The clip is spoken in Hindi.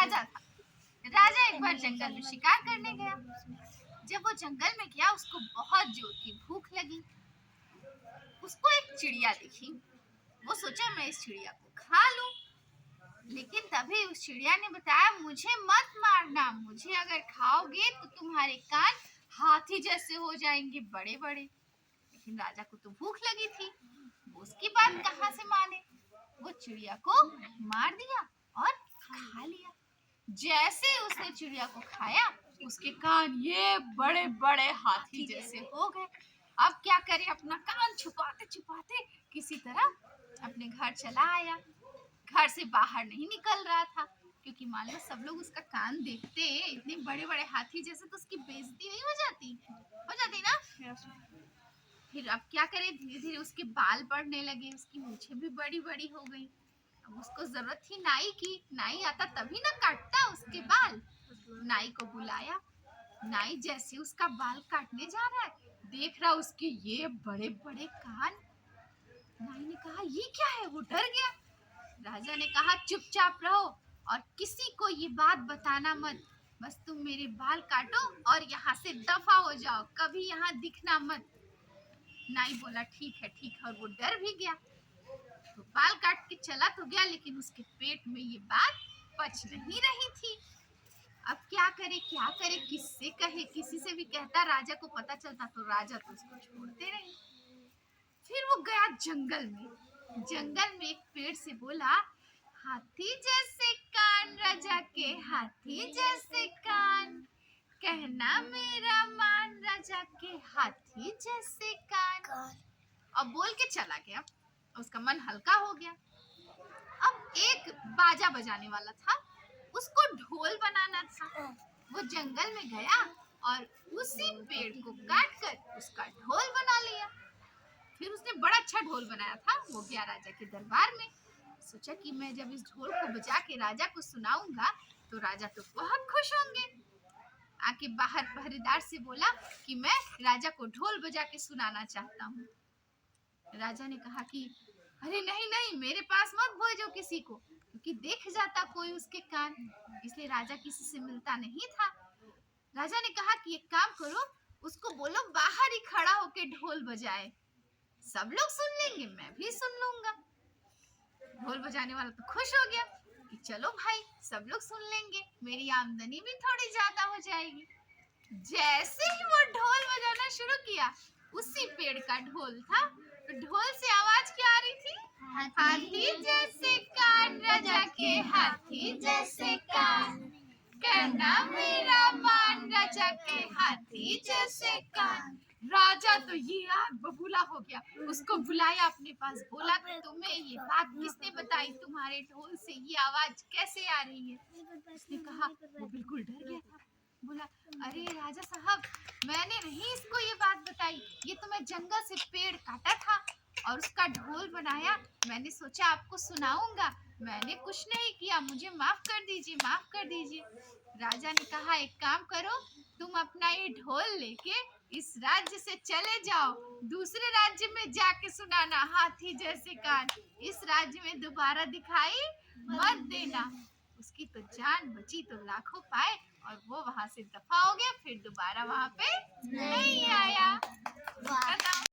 राजा था। राजा एक बार जंगल में शिकार करने गया। जब वो जंगल में गया उसको बहुत जोर की भूख लगी। उसको एक चिड़िया दिखी। वो सोचा मैं इस चिड़िया को खा लूं। लेकिन तभी उस चिड़िया ने बताया मुझे मत मारना, मुझे अगर खाओगे तो तुम्हारे कान हाथी जैसे हो जाएंगे, बड़े बड़े। लेकिन राजा को तो भूख लगी थी, वो उसकी बात कहाँ से माने। वो चिड़िया को मार दिया और खा लिया। जैसे उसने चिड़िया को खाया उसके कान ये बड़े बड़े हाथी जैसे हो गए। अब क्या करे, अपना कान छुपाते छुपाते किसी तरह अपने घर चला आया। घर से बाहर नहीं निकल रहा था क्योंकि मान लो सब लोग उसका कान देखते इतने बड़े बड़े हाथी जैसे, तो उसकी बेइज्जती नहीं हो जाती ना। फिर अब क्या करे, धीरे धीरे उसके बाल बढ़ने लगे, उसकी मूछें भी बड़ी बड़ी हो गई। अब उसको जरूरत थी नाई की, नाई आता तभी ना काटता उसके बाल। नाई को बुलाया। नाई जैसे उसका बाल काटने जा रहा है देख रहा उसके ये बड़े बड़े कान। नाई ने कहा ये क्या है, वो डर गया। राजा ने कहा चुपचाप रहो और किसी को ये बात बताना मत, बस तुम मेरे बाल काटो और यहाँ से दफा हो जाओ, कभी यहाँ दिखना मत। नाई बोला ठीक है, और वो डर भी गया। तो बाल काट के चला तो गया, लेकिन उसके पेट में ये बात पच नहीं रही थी। अब क्या करे, किससे कहे, किसी से भी कहता राजा को पता चलता तो राजा तो उसको छोड़ते नहीं। फिर वो गया जंगल में एक पेड़ से बोला हाथी जैसे कान राजा के, हाथी जैसे कान, कहना मेरा मान राजा के, हाथी जैसे कान। अब बोल के चला गया, उसका मन हल्का हो गया। अब एक बाजा बजाने वाला था, उसको ढोल बनाना था। वो जंगल में गया और उसी पेड़ को काट कर उसका ढोल बना लिया। फिर उसने बड़ा अच्छा ढोल बनाया था। वो गया राजा के दरबार में, सोचा कि मैं जब इस ढोल को बजा के राजा को सुनाऊंगा तो राजा तो बहुत खुश होंगे। आके बाहर पहरेदार से बोला कि मैं राजा को ढोल बजा के सुनाना चाहता हूँ। राजा ने कहा कि अरे नहीं नहीं, मेरे पास मत भेजो किसी को, क्योंकि देख जाता कोई उसके कान, इसलिए राजा किसी से मिलता नहीं था। राजा ने कहा कि एक काम करो, उसको बोलो बाहर ही खड़ा होके ढोल बजाए, सब लोग सुन लेंगे, मैं भी सुन लूंगा। ढोल बजाने वाला तो खुश हो गया कि चलो भाई सब लोग सुन लेंगे, मेरी आमदनी भी थोड़ी ज्यादा हो जाएगी। जैसे ही वो ढोल बजाना शुरू किया, उसी पेड़ का ढोल था, तो ढोल से आवाज क्या आ रही थी, हाथी जैसे कान राजा के, हाथी जैसे कान, कहना मेरा मान राजा के, हाथी जैसे कान। राजा तो ये यार बबूला हो गया, उसको बुलाया अपने पास, बोला कि तुम्हें ये बात किसने बताई, तुम्हारे ढोल से ये आवाज कैसे आ रही है। उसने कहा, वो बिल्कुल डर गया था, बोला अरे राजा साहब, मैंने नहीं इसको ये बात बताई, ये तो मैं जंगल से पेड़ काटा था और उसका ढोल बनाया, मैंने सोचा आपको सुनाऊंगा, मैंने कुछ नहीं किया, मुझे माफ कर दीजिए, माफ कर दीजिए। राजा ने कहा एक काम करो, तुम अपना ये ढोल लेके इस राज्य से चले जाओ, दूसरे राज्य में जाके सुनाना हाथी जैसे कान, इस राज्य में दोबारा दिखाई मत देना। उसकी तो जान बची तो लाखों पाए, और वो वहां से दफा हो गया, फिर दोबारा वहां पे नहीं आया।